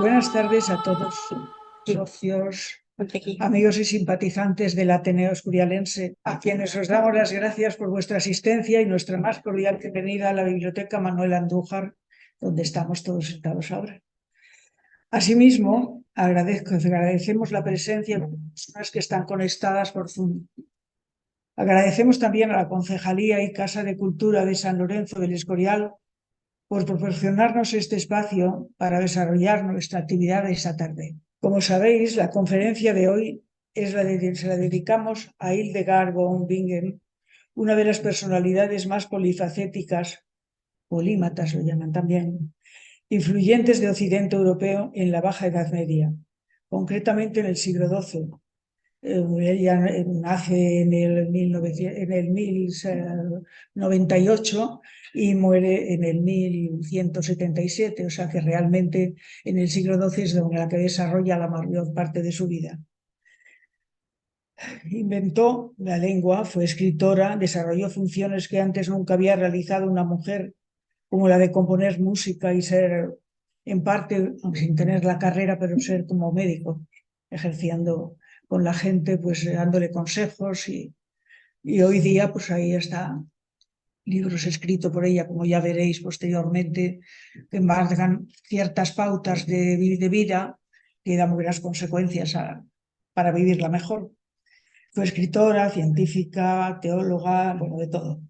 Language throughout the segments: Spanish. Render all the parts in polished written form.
Buenas tardes a todos, socios, amigos y simpatizantes del Ateneo Escurialense, a quienes os damos las gracias por vuestra asistencia y nuestra más cordial bienvenida a la Biblioteca Manuel Andújar, donde estamos todos sentados ahora. Asimismo, agradecemos la presencia de personas que están conectadas por Zoom. Agradecemos también a la Concejalía y Casa de Cultura de San Lorenzo del Escorial por proporcionarnos este espacio para desarrollar nuestra actividad de esta tarde. Como sabéis, la conferencia de hoy se la dedicamos a Hildegard von Bingen, una de las personalidades más polifacéticas, polímatas lo llaman también, influyentes de Occidente europeo en la Baja Edad Media, concretamente en el siglo XII. Ella nace en el 1098 y muere en el 1177, o sea que realmente en el siglo XII es donde la que desarrolla la mayor parte de su vida. Inventó la lengua, fue escritora, desarrolló funciones que antes nunca había realizado una mujer, como la de componer música y ser, en parte, sin tener la carrera, pero ser como médico, ejerciendo con la gente, pues dándole consejos y hoy día pues ahí está, libros escritos por ella, como ya veréis posteriormente, que marcan ciertas pautas de vida que dan buenas consecuencias para vivirla mejor. Fue escritora, científica, teóloga, bueno, de todo.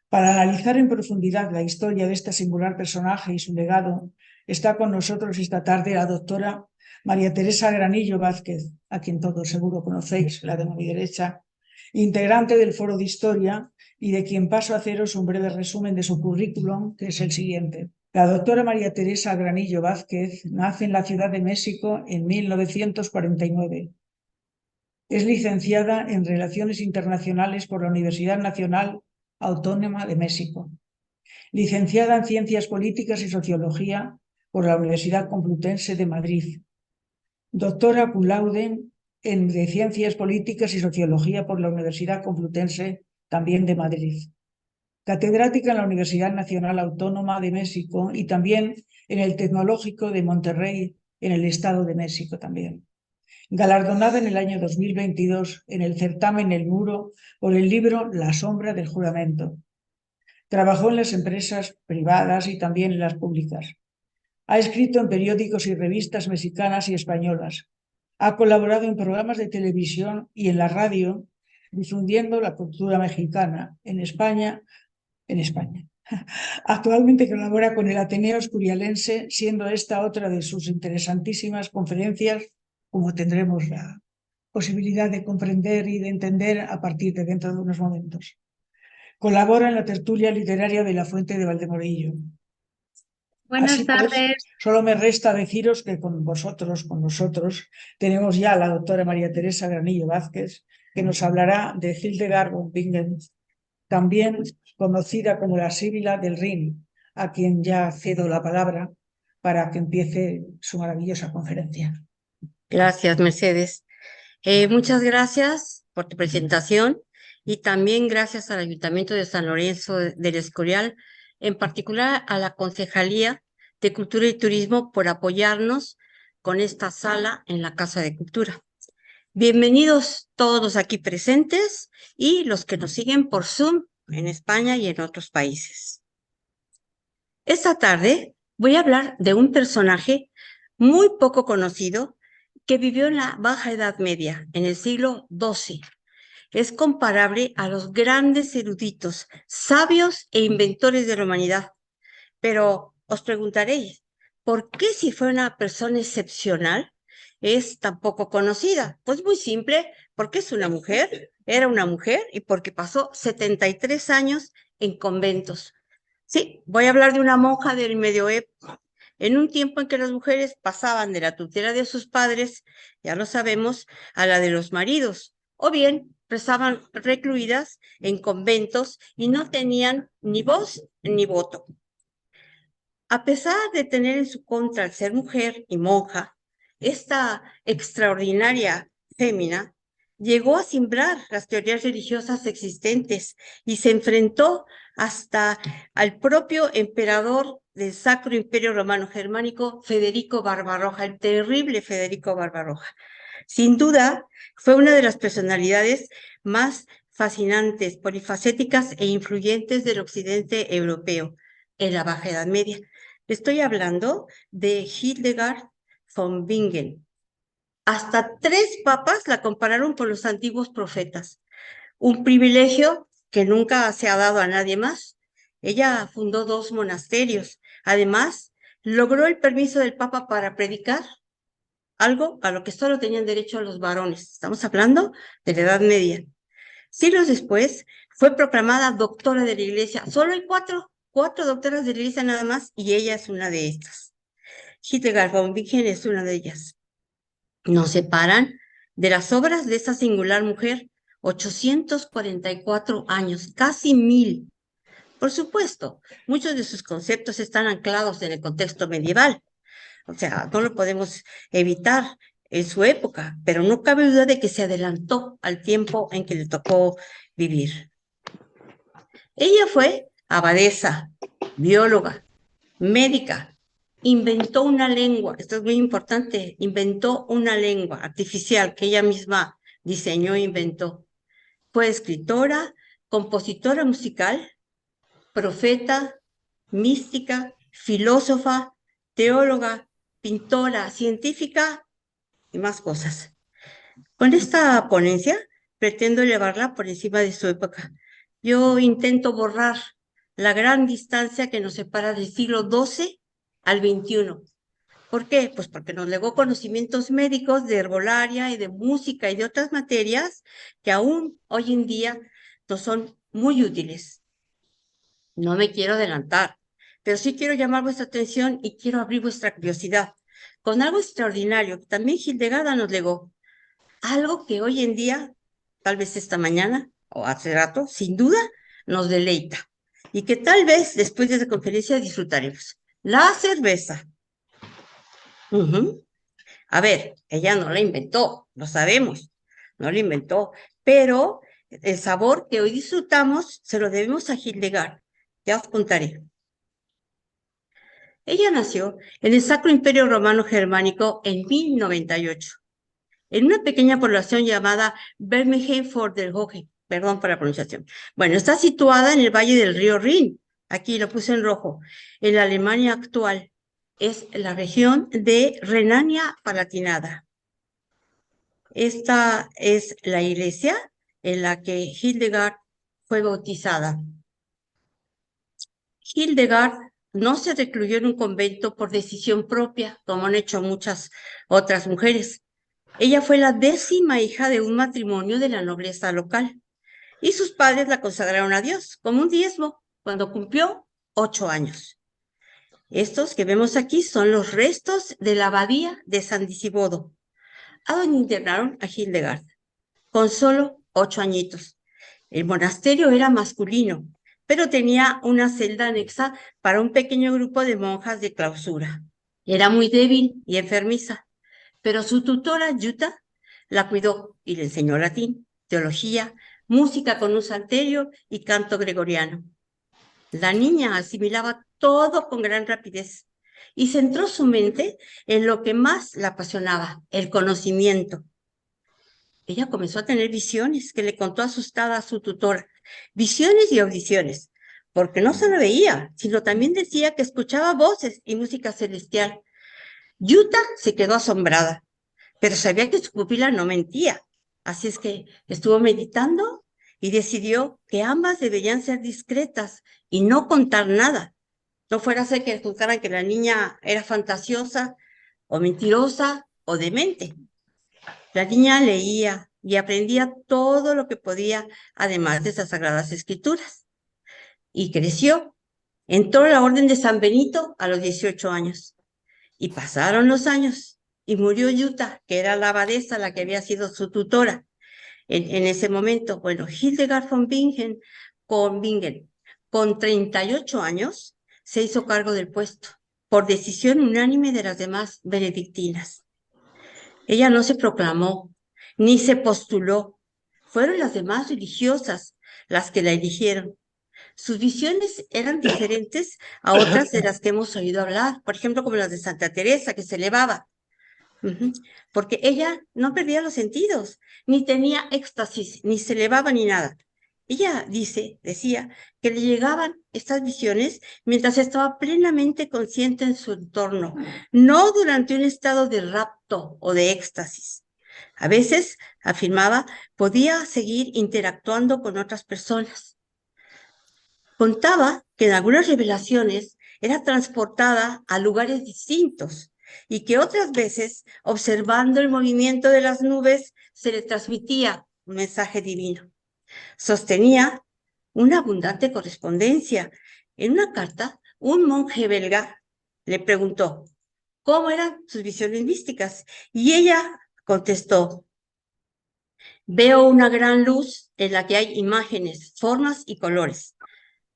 Para analizar en profundidad la historia de este singular personaje y su legado, está con nosotros esta tarde la doctora María Teresa Granillo Vázquez, a quien todos seguro conocéis, la de mi derecha, integrante del Foro de Historia y de quien paso a haceros un breve resumen de su currículum, que es el siguiente. La doctora María Teresa Granillo Vázquez nace en la Ciudad de México en 1949. Es licenciada en Relaciones Internacionales por la Universidad Nacional Autónoma de México. Licenciada en Ciencias Políticas y Sociología por la Universidad Complutense de Madrid. Doctora cum laude en Ciencias Políticas y Sociología por la Universidad Complutense también de Madrid. Catedrática en la Universidad Nacional Autónoma de México y también en el Tecnológico de Monterrey, en el Estado de México también. Galardonada en el año 2022 en el certamen El Muro por el libro La sombra del juramento. Trabajó en las empresas privadas y también en las públicas. Ha escrito en periódicos y revistas mexicanas y españolas. Ha colaborado en programas de televisión y en la radio, difundiendo la cultura mexicana en España. Actualmente colabora con el Ateneo Escurialense, siendo esta otra de sus interesantísimas conferencias, como tendremos la posibilidad de comprender y de entender a partir de dentro de unos momentos. Colabora en la tertulia literaria de La Fuente de Valdemorillo. Buenas Así pues, tardes. solo me resta deciros que con nosotros, tenemos ya a la doctora María Teresa Granillo Vázquez, que nos hablará de Hildegard von Bingen, también conocida como la Síbila del Rin, a quien ya cedo la palabra para que empiece su maravillosa conferencia. Gracias, Mercedes. Muchas gracias por tu presentación y también gracias al Ayuntamiento de San Lorenzo del Escorial, en particular a la Concejalía de Cultura y Turismo por apoyarnos con esta sala en la Casa de Cultura. Bienvenidos todos aquí presentes y los que nos siguen por Zoom en España y en otros países. Esta tarde voy a hablar de un personaje muy poco conocido que vivió en la Baja Edad Media, en el siglo XII. Es comparable a los grandes eruditos, sabios e inventores de la humanidad. Pero os preguntaréis, ¿por qué si fue una persona excepcional es tan poco conocida? Pues muy simple, porque es una mujer, era una mujer y porque pasó 73 años en conventos. Sí, voy a hablar de una monja del medioevo, en un tiempo en que las mujeres pasaban de la tutela de sus padres, ya lo sabemos, a la de los maridos, o bien estaban recluidas en conventos y no tenían ni voz ni voto. A pesar de tener en su contra al ser mujer y monja, esta extraordinaria fémina llegó a simbrar las teorías religiosas existentes y se enfrentó hasta al propio emperador del Sacro Imperio Romano Germánico, Federico Barbarroja, el terrible Federico Barbarroja. Sin duda, fue una de las personalidades más fascinantes, polifacéticas e influyentes del occidente europeo en la Baja Edad Media. Estoy hablando de Hildegard von Bingen. Hasta 3 papas la compararon con los antiguos profetas, un privilegio que nunca se ha dado a nadie más. Ella fundó 2 monasterios. Además, logró el permiso del Papa para predicar, algo a lo que solo tenían derecho los varones. Estamos hablando de la Edad Media. Siglos después, fue proclamada doctora de la Iglesia. Solo hay 4 doctoras de la Iglesia nada más, y ella es una de estas. Hildegard von Bingen es una de ellas. Nos separan de las obras de esa singular mujer 844 años, casi 1000. Por supuesto, muchos de sus conceptos están anclados en el contexto medieval. O sea, no lo podemos evitar en su época, pero no cabe duda de que se adelantó al tiempo en que le tocó vivir. Ella fue abadesa, bióloga, médica, inventó una lengua, esto es muy importante, inventó una lengua artificial que ella misma diseñó e inventó. Fue escritora, compositora musical, profeta, mística, filósofa, teóloga, pintora, científica y más cosas. Con esta ponencia pretendo elevarla por encima de su época. Yo intento borrar la gran distancia que nos separa del siglo XII al XXI. ¿Por qué? Pues porque nos legó conocimientos médicos de herbolaria y de música y de otras materias que aún hoy en día nos son muy útiles. No me quiero adelantar, pero sí quiero llamar vuestra atención y quiero abrir vuestra curiosidad con algo extraordinario que también Hildegard nos legó. Algo que hoy en día, tal vez esta mañana o hace rato, sin duda, nos deleita y que tal vez después de esta conferencia disfrutaremos. La cerveza. A ver, ella no la inventó, lo sabemos, no la inventó, pero el sabor que hoy disfrutamos se lo debemos a Hildegard. Ya os contaré. Ella nació en el Sacro Imperio Romano Germánico en 1098, en una pequeña población llamada Bermehem vor der Hohe. Perdón por la pronunciación. Bueno, está situada en el valle del río Rin. Aquí lo puse en rojo. En la Alemania actual. Es la región de Renania-Palatinada. Esta es la iglesia en la que Hildegard fue bautizada. Hildegard no se recluyó en un convento por decisión propia, como han hecho muchas otras mujeres. Ella fue la 10ª hija de un matrimonio de la nobleza local, y sus padres la consagraron a Dios como un diezmo cuando cumplió 8 años. Estos que vemos aquí son los restos de la abadía de San Disibodo, a donde internaron a Hildegard, con solo 8 añitos. El monasterio era masculino, pero tenía una celda anexa para un pequeño grupo de monjas de clausura. Era muy débil y enfermiza, pero su tutora, Jutta, la cuidó y le enseñó latín, teología, música con un salterio y canto gregoriano. La niña asimilaba todo con gran rapidez y centró su mente en lo que más la apasionaba, el conocimiento. Ella comenzó a tener visiones que le contó asustada a su tutora, visiones y audiciones, porque no solo veía, sino también decía que escuchaba voces y música celestial. Jutta se quedó asombrada, pero sabía que su pupila no mentía, así es que estuvo meditando y decidió que ambas deberían ser discretas y no contar nada. No fuera a ser que juzgaran que la niña era fantasiosa o mentirosa o demente. La niña leía y aprendía todo lo que podía, además de esas sagradas escrituras. Y creció. Entró a la orden de San Benito a los 18 años. Y pasaron los años y murió Jutta, que era la abadesa, la que había sido su tutora en ese momento. Bueno, Hildegard von Bingen, con 38 años, se hizo cargo del puesto, por decisión unánime de las demás benedictinas. Ella no se proclamó, ni se postuló. Fueron las demás religiosas las que la eligieron. Sus visiones eran diferentes a otras de las que hemos oído hablar, por ejemplo, como las de Santa Teresa, que se elevaba. Porque ella no perdía los sentidos, ni tenía éxtasis, ni se elevaba ni nada. Ella decía que le llegaban estas visiones mientras estaba plenamente consciente en su entorno, no durante un estado de rapto o de éxtasis. A veces, afirmaba, podía seguir interactuando con otras personas. Contaba que en algunas revelaciones era transportada a lugares distintos y que otras veces, observando el movimiento de las nubes, se le transmitía un mensaje divino. Sostenía una abundante correspondencia. En una carta, un monje belga le preguntó cómo eran sus visiones místicas y ella contestó: veo una gran luz en la que hay imágenes, formas y colores.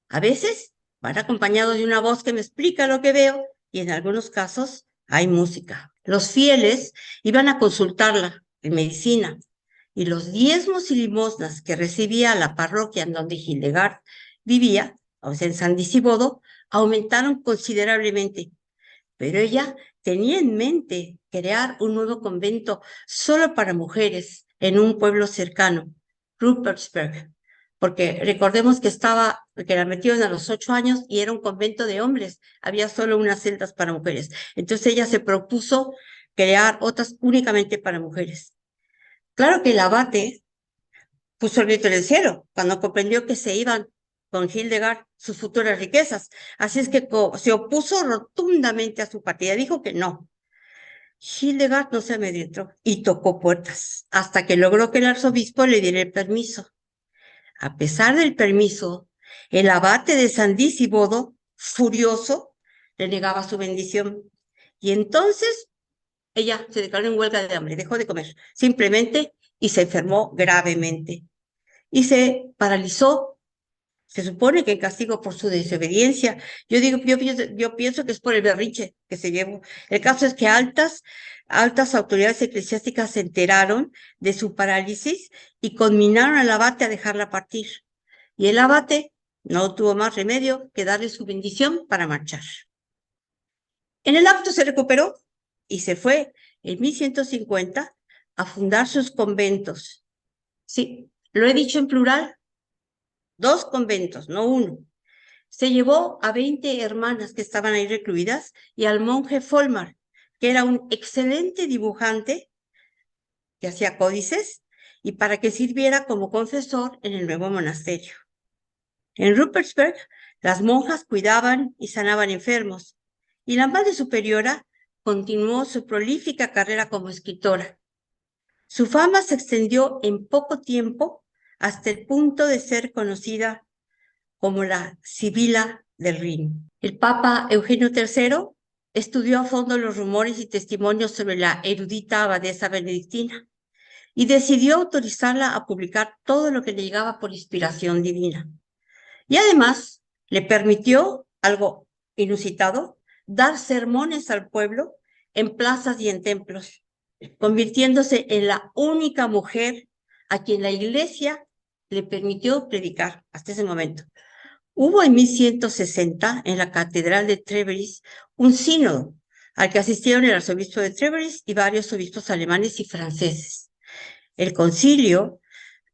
A veces van acompañados de una voz que me explica lo que veo y en algunos casos hay música. Los fieles iban a consultarla en medicina y los diezmos y limosnas que recibía la parroquia en donde Hildegard vivía, o sea, en San Disibodo, aumentaron considerablemente. Pero ella tenía en mente crear un nuevo convento solo para mujeres en un pueblo cercano, Ruppertsberg, porque recordemos que la metieron a los 8 años y era un convento de hombres, había solo unas celdas para mujeres. Entonces ella se propuso crear otras únicamente para mujeres. Claro que el abate puso el grito en el cielo cuando comprendió que se iban con Hildegard sus futuras riquezas. Así es que se opuso rotundamente a su partida, dijo que no. Hildegard no se amedrentó y tocó puertas hasta que logró que el arzobispo le diera el permiso. A pesar del permiso, el abate de San Disibodo, furioso, le negaba su bendición. Y entonces ella se declaró en huelga de hambre, dejó de comer, simplemente, y se enfermó gravemente. Y se paralizó. Se supone que en castigo por su desobediencia. Yo pienso que es por el berrinche que se llevó. El caso es que altas autoridades eclesiásticas se enteraron de su parálisis y conminaron al abate a dejarla partir. Y el abate no tuvo más remedio que darle su bendición para marchar. En el acto se recuperó y se fue en 1150 a fundar sus conventos. Sí, lo he dicho en plural, 2 conventos, no 1. Se llevó a 20 hermanas que estaban ahí recluidas y al monje Folmar, que era un excelente dibujante que hacía códices y para que sirviera como confesor en el nuevo monasterio. En Ruppertsberg, las monjas cuidaban y sanaban enfermos y la madre superiora continuó su prolífica carrera como escritora. Su fama se extendió en poco tiempo hasta el punto de ser conocida como la Sibila del Rin. El Papa Eugenio III estudió a fondo los rumores y testimonios sobre la erudita abadesa benedictina y decidió autorizarla a publicar todo lo que le llegaba por inspiración divina. Y además le permitió, algo inusitado, dar sermones al pueblo en plazas y en templos, convirtiéndose en la única mujer a quien la Iglesia le permitió predicar hasta ese momento. Hubo en 1160 en la Catedral de Treveris un sínodo al que asistieron el arzobispo de Treveris y varios obispos alemanes y franceses. El concilio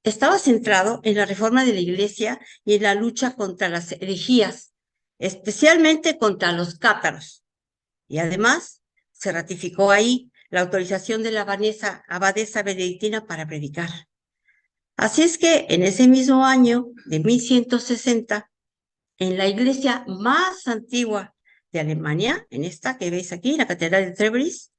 estaba centrado en la reforma de la Iglesia y en la lucha contra las herejías, especialmente contra los cátaros. Y además se ratificó ahí la autorización de la abadesa benedictina para predicar. Así es que en ese mismo año de 1160, en la iglesia más antigua de Alemania, en esta que veis aquí, la Catedral de Treveris,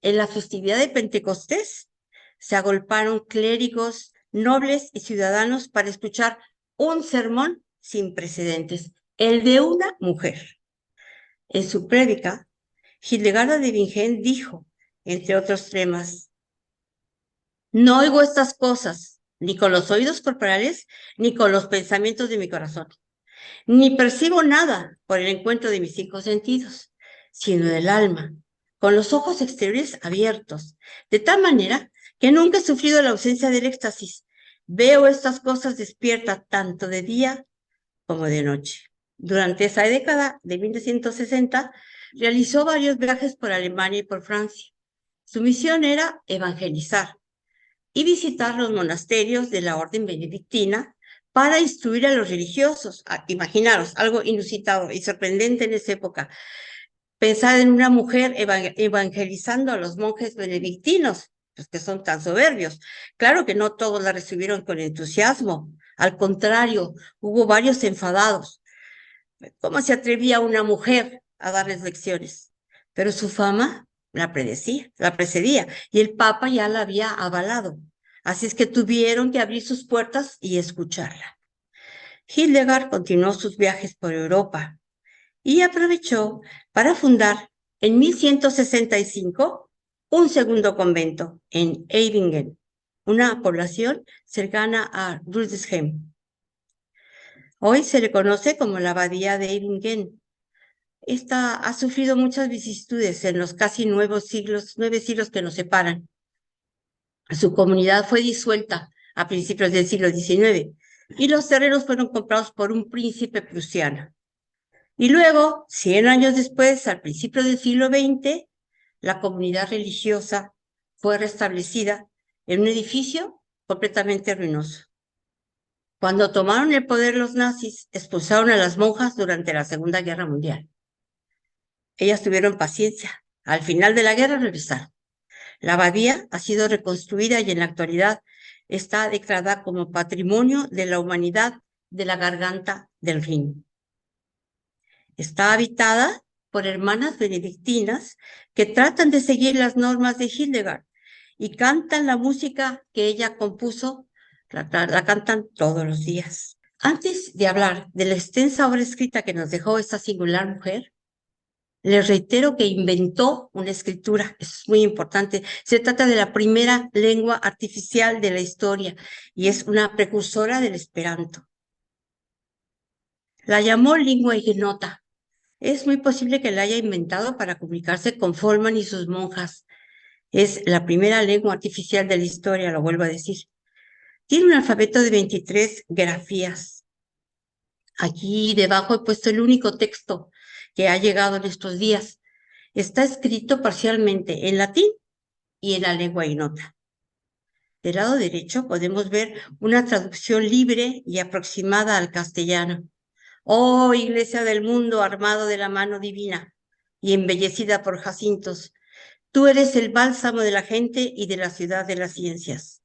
en la festividad de Pentecostés, se agolparon clérigos, nobles y ciudadanos para escuchar un sermón sin precedentes, el de una mujer. En su prédica, Hildegarda de Bingen dijo, entre otros temas: no oigo estas cosas, ni con los oídos corporales, ni con los pensamientos de mi corazón, ni percibo nada por el encuentro de mis 5 sentidos, sino del alma, con los ojos exteriores abiertos, de tal manera que nunca he sufrido la ausencia del éxtasis. Veo estas cosas despierta tanto de día como de noche. Durante esa década de 1960, realizó varios viajes por Alemania y por Francia. Su misión era evangelizar y visitar los monasterios de la orden benedictina para instruir a los religiosos. Imaginaros, algo inusitado y sorprendente en esa época. Pensar en una mujer evangelizando a los monjes benedictinos, pues que son tan soberbios. Claro que no todos la recibieron con entusiasmo. Al contrario, hubo varios enfadados. ¿Cómo se atrevía una mujer a darles lecciones? Pero su fama la precedía, y el Papa ya la había avalado. Así es que tuvieron que abrir sus puertas y escucharla. Hildegard continuó sus viajes por Europa y aprovechó para fundar en 1165 un segundo convento en Eibingen, una población cercana a Rudesheim. Hoy se le conoce como la Abadía de Eibingen. Esta ha sufrido muchas vicisitudes en los casi 9 siglos que nos separan. Su comunidad fue disuelta a principios del siglo XIX y los terrenos fueron comprados por un príncipe prusiano. Y luego, 100 años después, al principio del siglo XX, la comunidad religiosa fue restablecida en un edificio completamente ruinoso. Cuando tomaron el poder los nazis, expulsaron a las monjas durante la Segunda Guerra Mundial. Ellas tuvieron paciencia. Al final de la guerra regresaron. La abadía ha sido reconstruida y en la actualidad está declarada como Patrimonio de la Humanidad de la Garganta del Rin. Está habitada por hermanas benedictinas que tratan de seguir las normas de Hildegard y cantan la música que ella compuso, la cantan todos los días. Antes de hablar de la extensa obra escrita que nos dejó esta singular mujer, les reitero que inventó una escritura, es muy importante. Se trata de la primera lengua artificial de la historia y es una precursora del Esperanto. La llamó lingua ignota. Es muy posible que la haya inventado para comunicarse con Folman y sus monjas. Es la primera lengua artificial de la historia, lo vuelvo a decir. Tiene un alfabeto de 23 grafías. Aquí debajo he puesto el único texto que ha llegado en estos días. Está escrito parcialmente en latín y en la lengua ignota. Del lado derecho podemos ver una traducción libre y aproximada al castellano. Oh, Iglesia del mundo armado de la mano divina y embellecida por jacintos, tú eres el bálsamo de la gente y de la ciudad de las ciencias.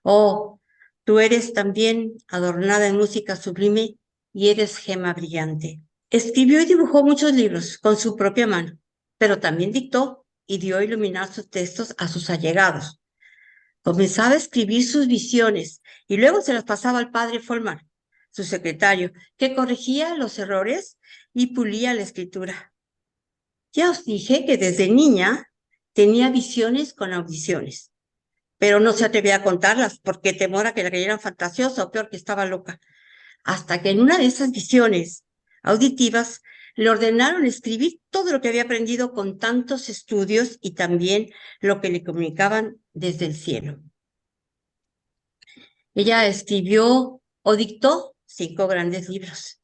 Oh, tú eres también adornada en música sublime y eres gema brillante. Escribió y dibujó muchos libros con su propia mano, pero también dictó y dio a iluminar sus textos a sus allegados. Comenzaba a escribir sus visiones y luego se las pasaba al padre Folmar, su secretario, que corregía los errores y pulía la escritura. Ya os dije que desde niña tenía visiones con audiciones, pero no se atrevía a contarlas porque temor a que la creyeran fantasiosa o peor que estaba loca. Hasta que en una de esas visiones auditivas le ordenaron escribir todo lo que había aprendido con tantos estudios y también lo que le comunicaban desde el cielo. Ella escribió o dictó 5 grandes libros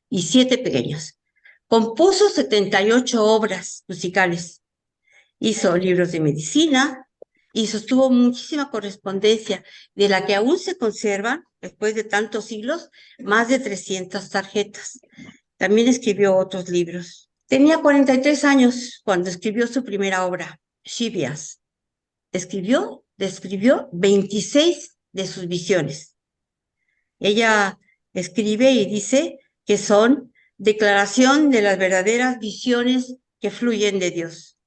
y 7 pequeños. Compuso 78 obras musicales. Hizo libros de medicina y sostuvo muchísima correspondencia, de la que aún se conservan, después de tantos siglos, más de 300 tarjetas. También escribió otros libros. Tenía 43 años cuando escribió su primera obra, Shibias. Describió 26 de sus visiones. Ella escribe y dice que son declaración de las verdaderas visiones que fluyen de Dios.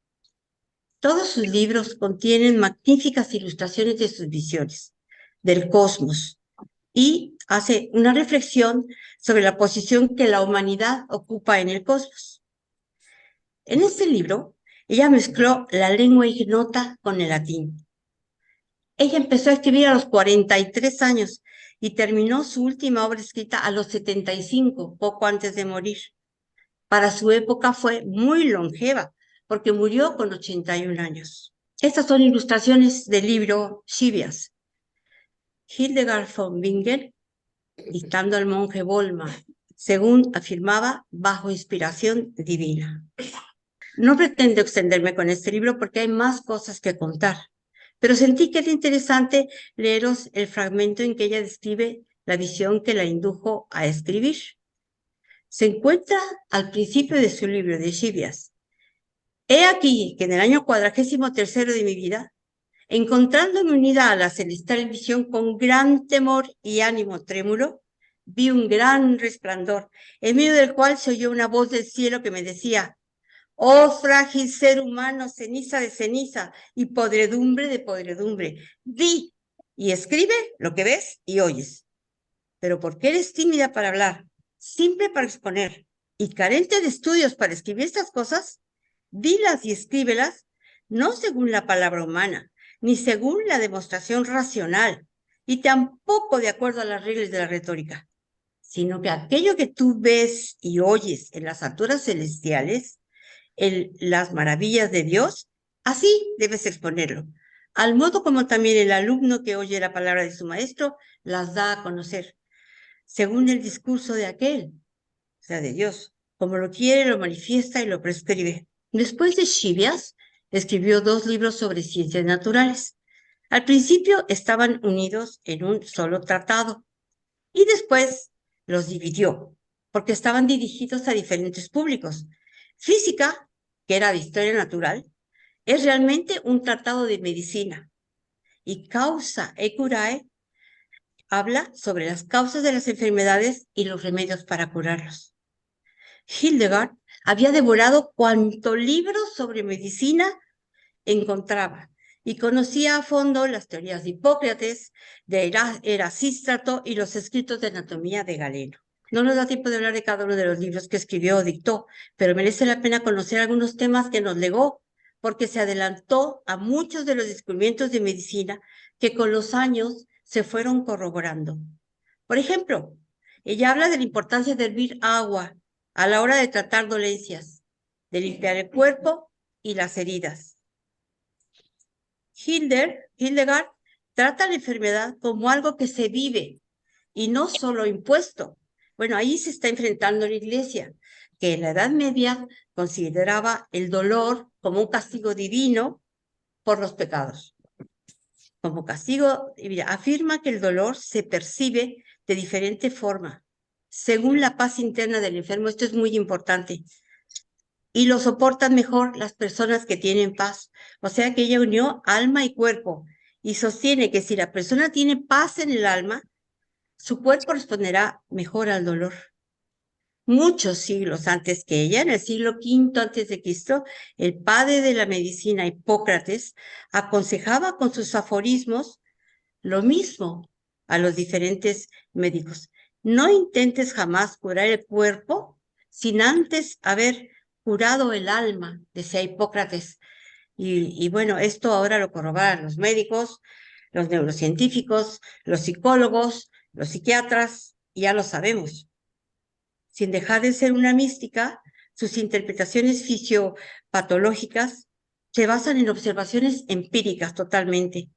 Todos sus libros contienen magníficas ilustraciones de sus visiones, del cosmos, y hace una reflexión sobre la posición que la humanidad ocupa en el cosmos. En este libro, ella mezcló la lengua ignota con el latín. Ella empezó a escribir a los 43 años y terminó su última obra escrita a los 75, poco antes de morir. Para su época fue muy longeva, porque murió con 81 años. Estas son ilustraciones del libro Schivias. Hildegard von Bingen, dictando al monje Bolma, según afirmaba, bajo inspiración divina. No pretendo extenderme con este libro porque hay más cosas que contar, pero sentí que era interesante leeros el fragmento en que ella describe la visión que la indujo a escribir. Se encuentra al principio de su libro de Schivias. He aquí que en el año 43º de mi vida, encontrándome unida a la celestial visión con gran temor y ánimo trémulo, vi un gran resplandor, en medio del cual se oyó una voz del cielo que me decía: oh frágil ser humano, ceniza de ceniza y podredumbre de podredumbre, di y escribe lo que ves y oyes. Pero porque eres tímida para hablar, simple para exponer y carente de estudios para escribir estas cosas, dilas y escríbelas no según la palabra humana, ni según la demostración racional, y tampoco de acuerdo a las reglas de la retórica, sino que aquello que tú ves y oyes en las alturas celestiales, en las maravillas de Dios, así debes exponerlo, al modo como también el alumno que oye la palabra de su maestro las da a conocer, según el discurso de aquel, o sea, de Dios, como lo quiere, lo manifiesta y lo prescribe. Después de Schivias, escribió 2 libros sobre ciencias naturales. Al principio estaban unidos en un solo tratado y después los dividió porque estaban dirigidos a diferentes públicos. Física, que era de historia natural, es realmente un tratado de medicina, y Causa e Curae habla sobre las causas de las enfermedades y los remedios para curarlos. Hildegard había devorado cuanto libro sobre medicina encontraba y conocía a fondo las teorías de Hipócrates, de Erasístrato y los escritos de anatomía de Galeno. No nos da tiempo de hablar de cada uno de los libros que escribió o dictó, pero merece la pena conocer algunos temas que nos legó, porque se adelantó a muchos de los descubrimientos de medicina que con los años se fueron corroborando. Por ejemplo, ella habla de la importancia de hervir agua a la hora de tratar dolencias, de limpiar el cuerpo y las heridas. Hildegard trata la enfermedad como algo que se vive y no solo impuesto. Bueno, ahí se está enfrentando la Iglesia, que en la Edad Media consideraba el dolor como un castigo divino por los pecados. Como castigo, afirma que el dolor se percibe de diferente forma, según la paz interna del enfermo. Esto es muy importante. Y lo soportan mejor las personas que tienen paz. O sea que ella unió alma y cuerpo y sostiene que si la persona tiene paz en el alma, su cuerpo responderá mejor al dolor. Muchos siglos antes que ella, en el siglo V antes de Cristo, el padre de la medicina, Hipócrates, aconsejaba con sus aforismos lo mismo a los diferentes médicos. No intentes jamás curar el cuerpo sin antes haber curado el alma, decía Hipócrates. Y bueno, esto ahora lo corroboran los médicos, los neurocientíficos, los psicólogos, los psiquiatras, y ya lo sabemos. Sin dejar de ser una mística, sus interpretaciones fisiopatológicas se basan en observaciones empíricas totalmente.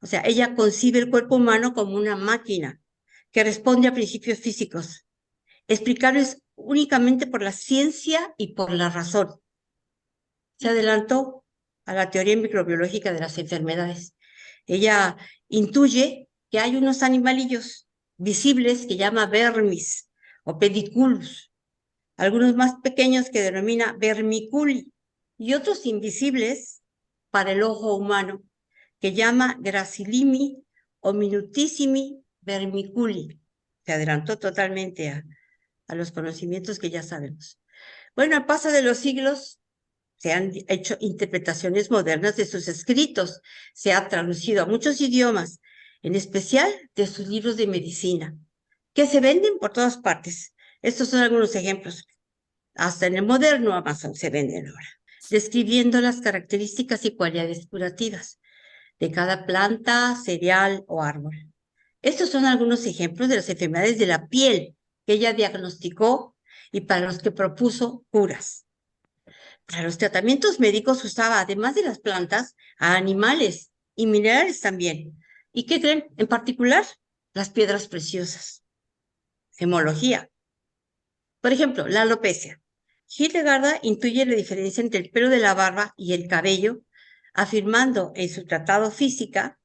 O sea, ella concibe el cuerpo humano como una máquina que responde a principios físicos, explicables únicamente por la ciencia y por la razón. Se adelantó a la teoría microbiológica de las enfermedades. Ella intuye que hay unos animalillos visibles que llama vermis o pediculus, algunos más pequeños que denomina vermiculi, y otros invisibles para el ojo humano, que llama gracilimi o minutissimi vermiculi. Se adelantó totalmente a los conocimientos que ya sabemos. Bueno, al paso de los siglos, se han hecho interpretaciones modernas de sus escritos, se ha traducido a muchos idiomas, en especial de sus libros de medicina, que se venden por todas partes. Estos son algunos ejemplos. Hasta en el moderno Amazon se venden ahora, describiendo las características y cualidades curativas de cada planta, cereal o árbol. Estos son algunos ejemplos de las enfermedades de la piel que ella diagnosticó y para los que propuso curas. Para los tratamientos médicos usaba, además de las plantas, a animales y minerales también. ¿Y qué creen? En particular, las piedras preciosas. Gemología. Por ejemplo, la alopecia. Hildegard intuye la diferencia entre el pelo de la barba y el cabello, afirmando en su tratado Física,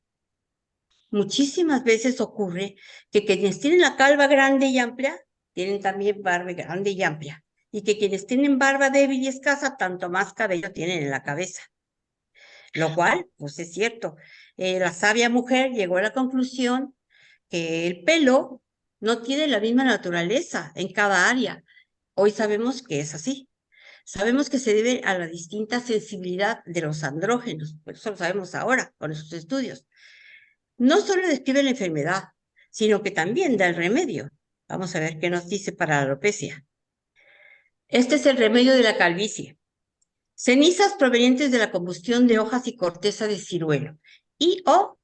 muchísimas veces ocurre que quienes tienen la calva grande y amplia, tienen también barba grande y amplia, y que quienes tienen barba débil y escasa, tanto más cabello tienen en la cabeza. Lo cual, pues es cierto. La sabia mujer llegó a la conclusión que el pelo no tiene la misma naturaleza en cada área. Hoy sabemos que es así. Sabemos que se debe a la distinta sensibilidad de los andrógenos, pues eso lo sabemos ahora con esos estudios. No solo describe la enfermedad, sino que también da el remedio. Vamos a ver qué nos dice para la alopecia. Este es el remedio de la calvicie. Cenizas provenientes de la combustión de hojas y corteza de ciruelo y o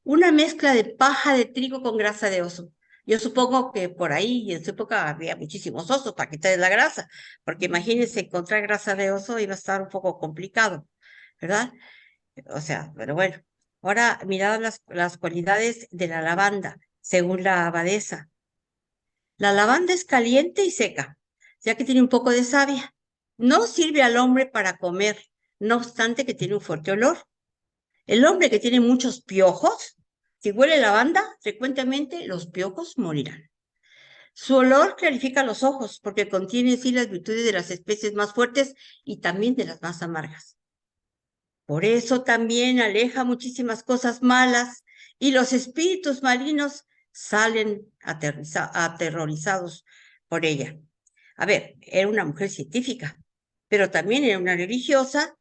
una mezcla de paja de trigo con grasa de oso. Yo supongo que por ahí en su época había muchísimos osos para quitarles la grasa, porque imagínense encontrar grasa de oso iba a estar un poco complicado, ¿verdad? O sea, pero bueno. Ahora mirad las cualidades de la lavanda, según la abadesa. La lavanda es caliente y seca, ya que tiene un poco de savia. No sirve al hombre para comer, no obstante que tiene un fuerte olor. El hombre que tiene muchos piojos, si huele lavanda, frecuentemente los piojos morirán. Su olor clarifica los ojos porque contiene en sí las virtudes de las especies más fuertes y también de las más amargas. Por eso también aleja muchísimas cosas malas y los espíritus malignos salen aterrorizados por ella. A ver, era una mujer científica, pero también era una religiosa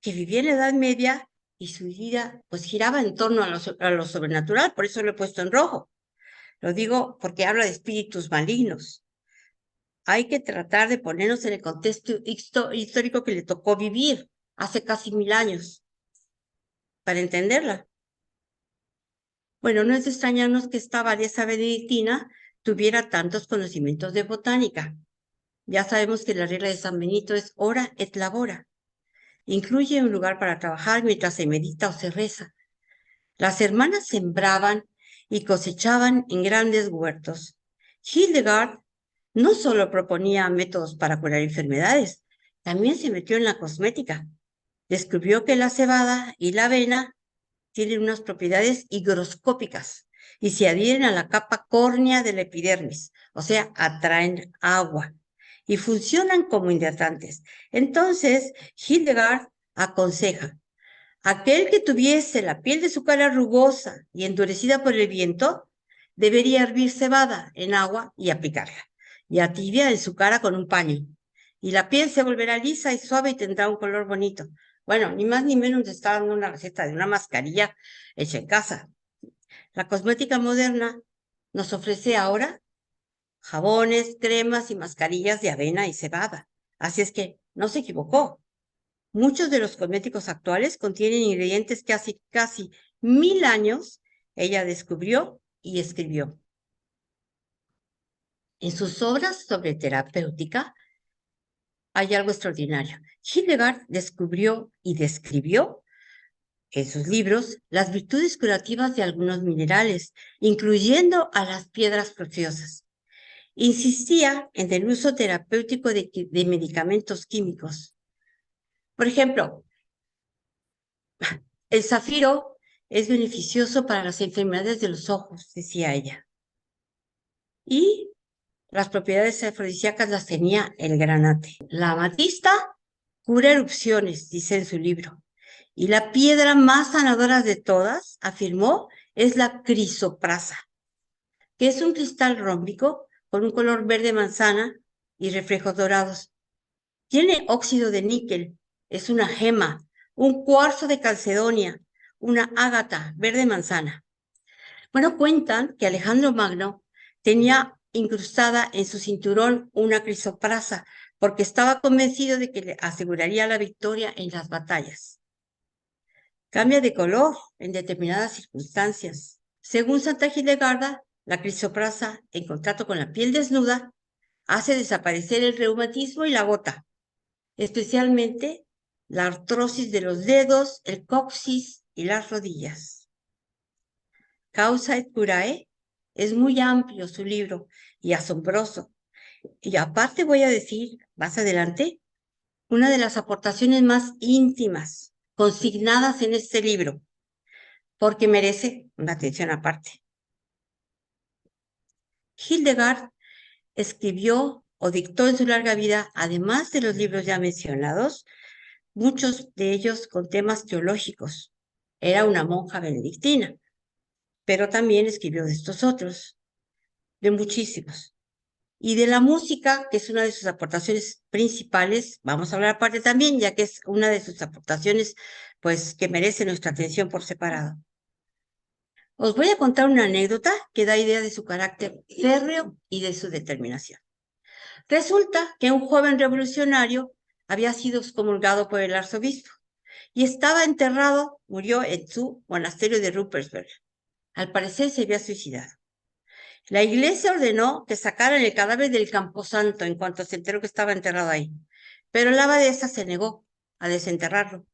que vivía en la Edad Media y su vida pues giraba en torno a lo sobrenatural, por eso lo he puesto en rojo. Lo digo porque habla de espíritus malignos. Hay que tratar de ponernos en el contexto histórico que le tocó vivir hace casi 1000 años para entenderla. Bueno, no es de extrañarnos que esta abadesa benedictina tuviera tantos conocimientos de botánica. Ya sabemos que la regla de San Benito es ora et labora. Incluye un lugar para trabajar mientras se medita o se reza. Las hermanas sembraban y cosechaban en grandes huertos. Hildegard no solo proponía métodos para curar enfermedades, también se metió en la cosmética. Descubrió que la cebada y la avena tienen unas propiedades higroscópicas y se adhieren a la capa córnea de la epidermis, o sea, atraen agua y funcionan como hidratantes. Entonces, Hildegard aconseja, aquel que tuviese la piel de su cara rugosa y endurecida por el viento, debería hervir cebada en agua y aplicarla, y atibia en su cara con un paño. Y la piel se volverá lisa y suave y tendrá un color bonito. Bueno, ni más ni menos te está dando una receta de una mascarilla hecha en casa. La cosmética moderna nos ofrece ahora jabones, cremas y mascarillas de avena y cebada. Así es que no se equivocó. Muchos de los cosméticos actuales contienen ingredientes que hace casi 1000 años ella descubrió y escribió. En sus obras sobre terapéutica hay algo extraordinario. Hildegard descubrió y describió en sus libros las virtudes curativas de algunos minerales, incluyendo a las piedras preciosas. Insistía en el uso terapéutico de medicamentos químicos. Por ejemplo, el zafiro es beneficioso para las enfermedades de los ojos, decía ella. Y las propiedades afrodisíacas las tenía el granate. La amatista cura erupciones, dice en su libro. Y la piedra más sanadora de todas, afirmó, es la crisoprasa, que es un cristal rómbico con un color verde manzana y reflejos dorados. Tiene óxido de níquel, es una gema, un cuarzo de calcedonia, una ágata verde manzana. Bueno, cuentan que Alejandro Magno tenía incrustada en su cinturón una crisoprasa porque estaba convencido de que le aseguraría la victoria en las batallas. Cambia de color en determinadas circunstancias. Según Santa Hildegarda, la crisoprasa, en contacto con la piel desnuda, hace desaparecer el reumatismo y la gota. especialmente la artrosis de los dedos, el coxis y las rodillas. Causa et Curae es muy amplio su libro y asombroso. Y aparte voy a decir, más adelante, una de las aportaciones más íntimas consignadas en este libro, porque merece una atención aparte. Hildegard escribió o dictó en su larga vida, además de los libros ya mencionados, muchos de ellos con temas teológicos. Era una monja benedictina, pero también escribió de estos otros, de muchísimos. Y de la música, que es una de sus aportaciones principales, vamos a hablar aparte también, ya que es una de sus aportaciones, pues, que merece nuestra atención por separado. Os voy a contar una anécdota que da idea de su carácter férreo y de su determinación. Resulta que un joven revolucionario había sido excomulgado por el arzobispo y estaba enterrado, murió en su monasterio de Ruppersberg. Al parecer se había suicidado. La iglesia ordenó que sacaran el cadáver del camposanto en cuanto se enteró que estaba enterrado ahí, pero la abadesa se negó a desenterrarlo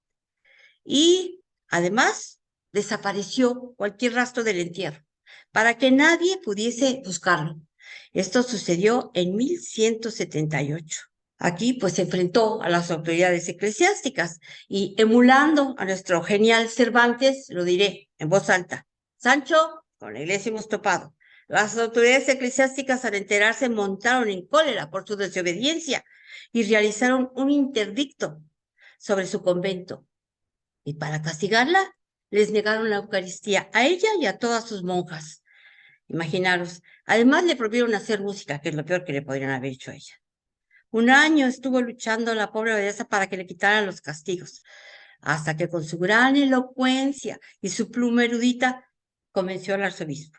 y, además, desapareció cualquier rastro del entierro para que nadie pudiese buscarlo. Esto sucedió en 1178. Aquí, pues, se enfrentó a las autoridades eclesiásticas y, emulando a nuestro genial Cervantes, lo diré en voz alta: Sancho, con la iglesia hemos topado. Las autoridades eclesiásticas, al enterarse, montaron en cólera por su desobediencia y realizaron un interdicto sobre su convento. Y para castigarla, les negaron la Eucaristía a ella y a todas sus monjas. Imaginaros. Además, le prohibieron hacer música, que es lo peor que le podrían haber hecho a ella. Un año estuvo luchando la pobre abadesa para que le quitaran los castigos, hasta que con su gran elocuencia y su pluma erudita convenció al arzobispo.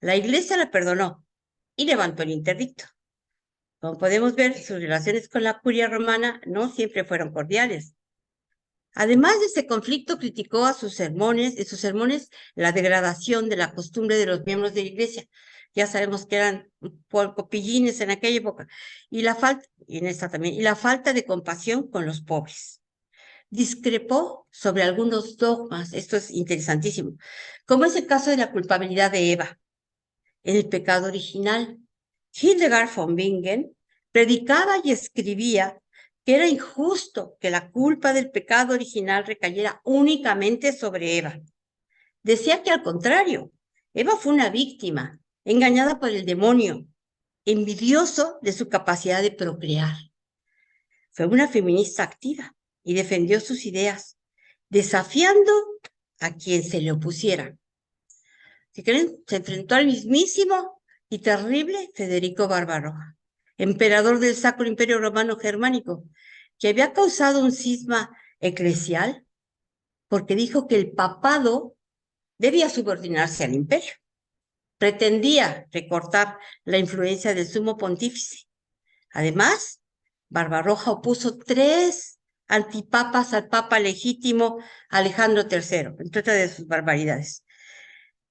La iglesia la perdonó y levantó el interdicto. Como podemos ver, sus relaciones con la curia romana no siempre fueron cordiales. Además de ese conflicto, criticó en sus sermones la degradación de la costumbre de los miembros de la iglesia. Ya sabemos que eran pillines en aquella época, y en esta también, y la falta de compasión con los pobres. Discrepó sobre algunos dogmas, esto es interesantísimo, como es el caso de la culpabilidad de Eva en el pecado original. Hildegard von Bingen predicaba y escribía que era injusto que la culpa del pecado original recayera únicamente sobre Eva. Decía que, al contrario, Eva fue una víctima, engañada por el demonio, envidioso de su capacidad de procrear. Fue una feminista activa y defendió sus ideas, desafiando a quien se le opusiera. Si creen, se enfrentó al mismísimo y terrible Federico Barbaroja, emperador del Sacro Imperio Romano Germánico, que había causado un cisma eclesial porque dijo que el papado debía subordinarse al imperio. Pretendía recortar la influencia del sumo pontífice. Además, Barbarroja opuso 3 antipapas al papa legítimo Alejandro III, entre otras de sus barbaridades.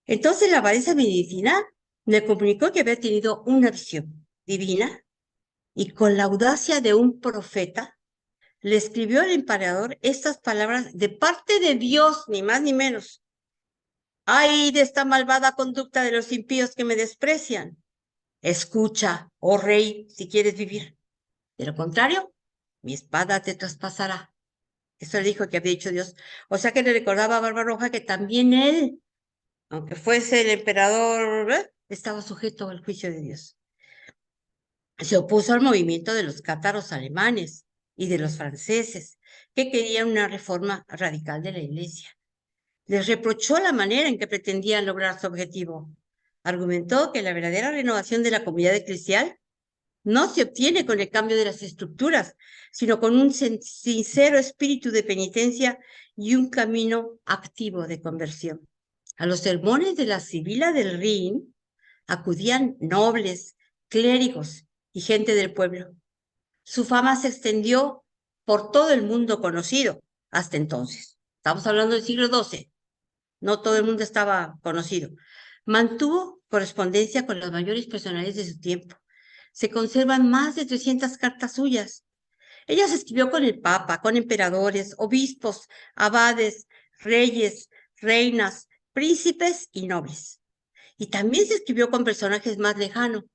Entonces la abadesa benedictina le comunicó que había tenido una visión divina y, con la audacia de un profeta, le escribió al emperador estas palabras de parte de Dios, ni más ni menos: ¡ay de esta malvada conducta de los impíos que me desprecian! Escucha, oh rey, si quieres vivir. De lo contrario, mi espada te traspasará. Eso le dijo que había dicho Dios. O sea que le recordaba a Barbarroja que también él, aunque fuese el emperador, estaba sujeto al juicio de Dios. Se opuso al movimiento de los cátaros alemanes y de los franceses, que querían una reforma radical de la iglesia. Les reprochó la manera en que pretendían lograr su objetivo. Argumentó que la verdadera renovación de la comunidad eclesial no se obtiene con el cambio de las estructuras, sino con un sincero espíritu de penitencia y un camino activo de conversión. A los sermones de la Sibila del Rin acudían nobles, clérigos y gente del pueblo. Su fama se extendió por todo el mundo conocido hasta entonces. Estamos hablando del siglo XII. No todo el mundo estaba conocido. Mantuvo correspondencia con las mayores personalidades de su tiempo. Se conservan más de 300 cartas suyas. Ella se escribió con el Papa, con emperadores, obispos, abades, reyes, reinas, príncipes y nobles. Y también se escribió con personajes más lejanos,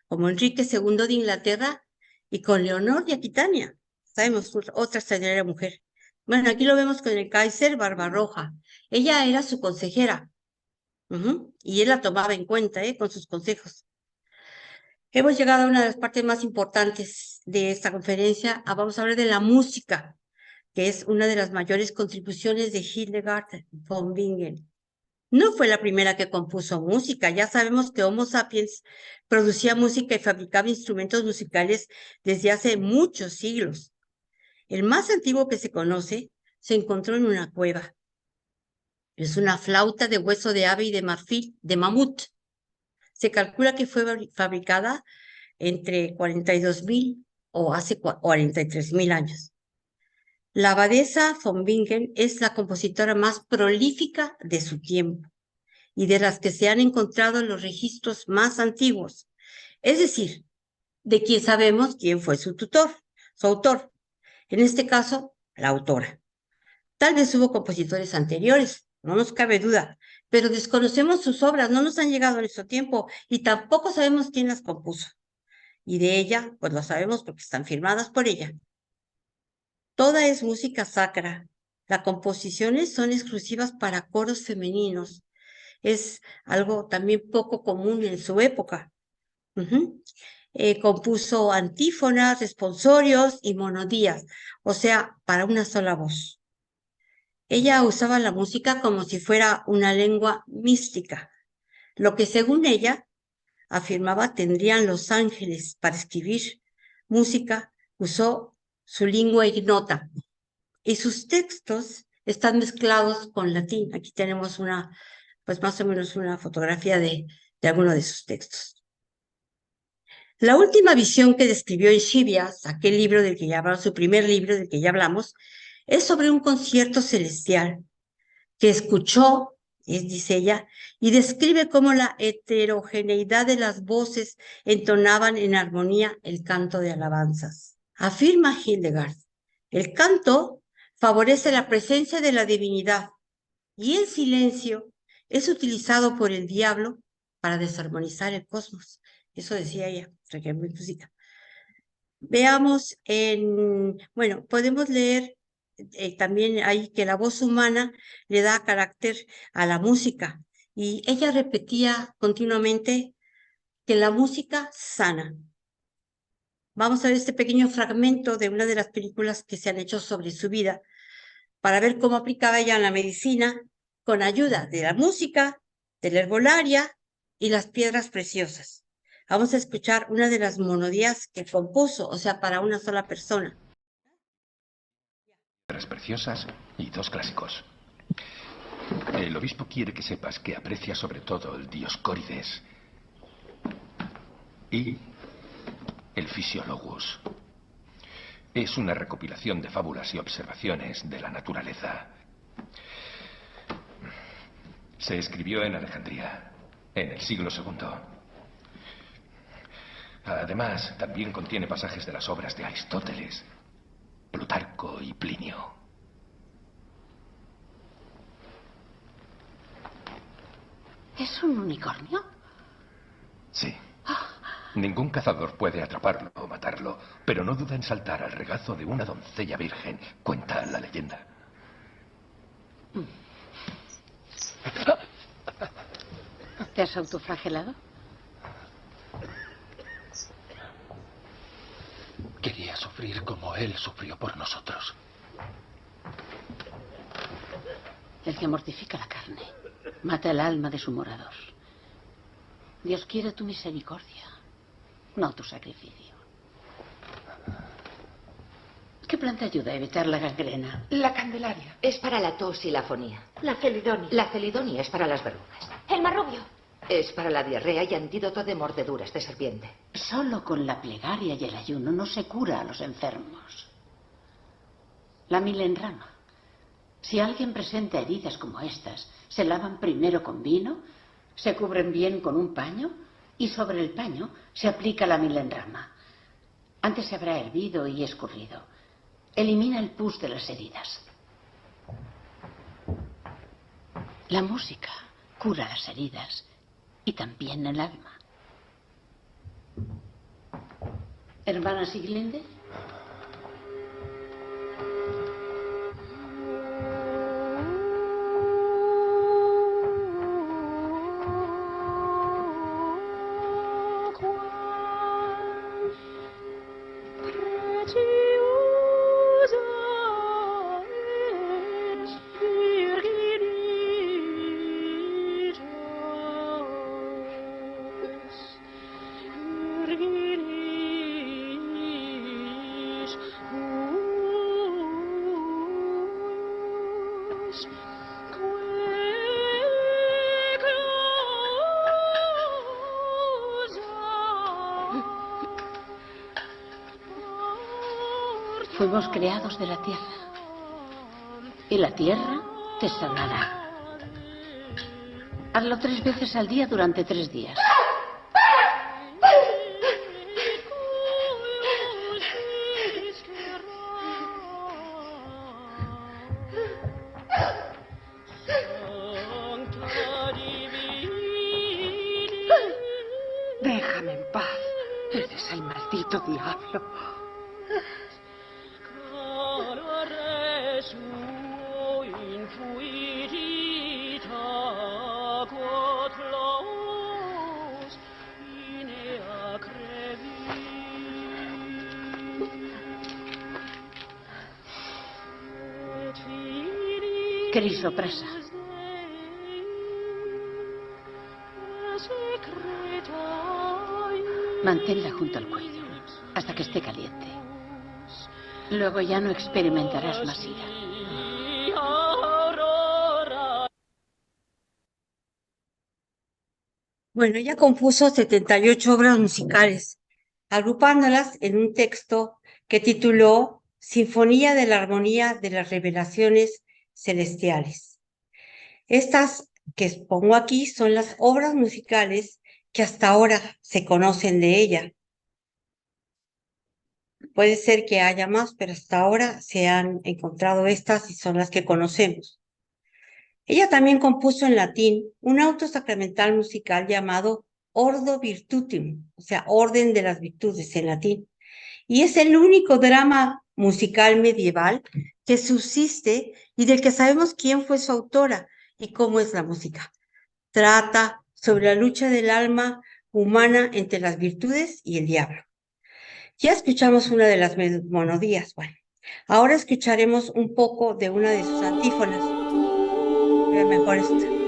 como Enrique II de Inglaterra y con Leonor de Aquitania. Sabemos, otra extraordinaria mujer. Bueno, aquí lo vemos con el Kaiser Barbarroja. Ella era su consejera. Y él la tomaba en cuenta, con sus consejos. Hemos llegado a una de las partes más importantes de esta conferencia. Vamos a hablar de la música, que es una de las mayores contribuciones de Hildegard von Bingen. No fue la primera que compuso música. Ya sabemos que Homo sapiens producía música y fabricaba instrumentos musicales desde hace muchos siglos. El más antiguo que se conoce se encontró en una cueva. Es una flauta de hueso de ave y de marfil, de mamut. Se calcula que fue fabricada entre 42.000 o hace 43.000 años. La abadesa von Bingen es la compositora más prolífica de su tiempo y de las que se han encontrado los registros más antiguos, es decir, de quien sabemos quién fue su autor, en este caso, la autora. Tal vez hubo compositores anteriores, no nos cabe duda, pero desconocemos sus obras, no nos han llegado en nuestro tiempo y tampoco sabemos quién las compuso. Y de ella, pues lo sabemos porque están firmadas por ella. Toda es música sacra. Las composiciones son exclusivas para coros femeninos. Es algo también poco común en su época. Compuso antífonas, responsorios y monodías, o sea, para una sola voz. Ella usaba la música como si fuera una lengua mística, lo que según ella afirmaba tendrían los ángeles para escribir música, usó su lengua ignota y sus textos están mezclados con latín. Aquí tenemos pues más o menos una fotografía de alguno de sus textos. La última visión que describió en Shibias, aquel libro del que ya hablamos, su primer libro del que ya hablamos, es sobre un concierto celestial que escuchó, dice ella, y describe cómo la heterogeneidad de las voces entonaban en armonía el canto de alabanzas. Afirma Hildegard, el canto favorece la presencia de la divinidad y en silencio es utilizado por el diablo para desarmonizar el cosmos. Eso decía ella, música. Veamos bueno, podemos leer también ahí que la voz humana le da carácter a la música y ella repetía continuamente que la música sana. Vamos a ver este pequeño fragmento de una de las películas que se han hecho sobre su vida para ver cómo aplicaba ella en la medicina con ayuda de la música, de la herbolaria y las piedras preciosas. Vamos a escuchar una de las monodías que compuso, o sea, para una sola persona. Piedras preciosas y 2 clásicos. El obispo quiere que sepas que aprecia sobre todo el Dioscórides y el Physiologus. Es una recopilación de fábulas y observaciones de la naturaleza. Se escribió en Alejandría, en el siglo II. Además, también contiene pasajes de las obras de Aristóteles, Plutarco y Plinio. ¿Es un unicornio? Sí. Ningún cazador puede atraparlo o matarlo, pero no duda en saltar al regazo de una doncella virgen, cuenta la leyenda. ¿Te has autoflagelado? Quería sufrir como él sufrió por nosotros. El que mortifica la carne mata el alma de su morador. Dios quiere tu misericordia, no tu sacrificio. ¿Qué planta ayuda a evitar la gangrena? La candelaria. Es para la tos y la afonía. La celidonia. La celidonia es para las verrugas. El marrubio. Es para la diarrea y antídoto de mordeduras de serpiente. Solo con la plegaria y el ayuno no se cura a los enfermos. La milenrama. Si alguien presenta heridas como estas, se lavan primero con vino, se cubren bien con un paño y sobre el paño se aplica la milenrama. Antes se habrá hervido y escurrido. Elimina el pus de las heridas. La música cura las heridas y también el alma. Hermana Sieglinde. Fuimos creados de la tierra y la tierra te sanará. Hazlo 3 veces al día durante 3 días. Déjame en paz. Eres el maldito diablo. Crisoprasa. Manténla junto al cuello hasta que esté caliente. Luego ya no experimentarás más ira. Bueno, ella compuso 78 obras musicales, agrupándolas en un texto que tituló Sinfonía de la Armonía de las Revelaciones Celestiales. Estas que expongo aquí son las obras musicales que hasta ahora se conocen de ella. Puede ser que haya más, pero hasta ahora se han encontrado estas y son las que conocemos. Ella también compuso en latín un auto sacramental musical llamado Ordo Virtutum, o sea, Orden de las Virtudes en latín. Y es el único drama musical medieval que subsiste y del que sabemos quién fue su autora y cómo es la música. Trata sobre la lucha del alma humana entre las virtudes y el diablo. Ya escuchamos una de las monodías. Bueno, ahora escucharemos un poco de una de sus antífonas. Mejor esta.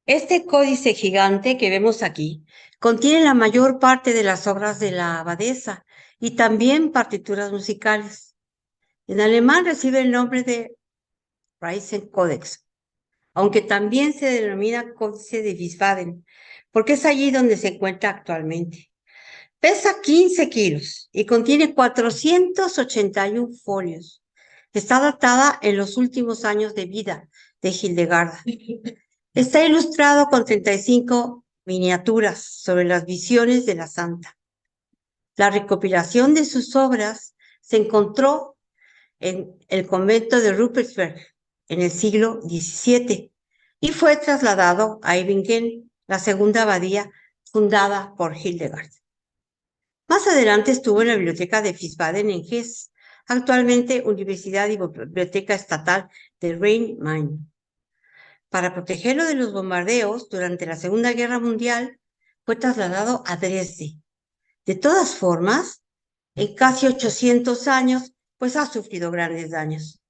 Este códice gigante que vemos aquí contiene la mayor parte de las obras de la abadesa y también partituras musicales. En alemán recibe el nombre de Reisekodex, aunque también se denomina Códice de Wiesbaden, porque es allí donde se encuentra actualmente. Pesa 15 kilos y contiene 481 folios. Está datada en los últimos años de vida de Hildegarda. Está ilustrado con 35 miniaturas sobre las visiones de la santa. La recopilación de sus obras se encontró en el convento de Ruppersberg en el siglo XVII y fue trasladado a Eibingen, la segunda abadía fundada por Hildegard. Más adelante estuvo en la biblioteca de Wiesbaden en Hesse, actualmente Universidad y Biblioteca Estatal de Rhein-Main. Para protegerlo de los bombardeos durante la Segunda Guerra Mundial, fue trasladado a Dresde. De todas formas, en casi 800 años, pues ha sufrido grandes daños.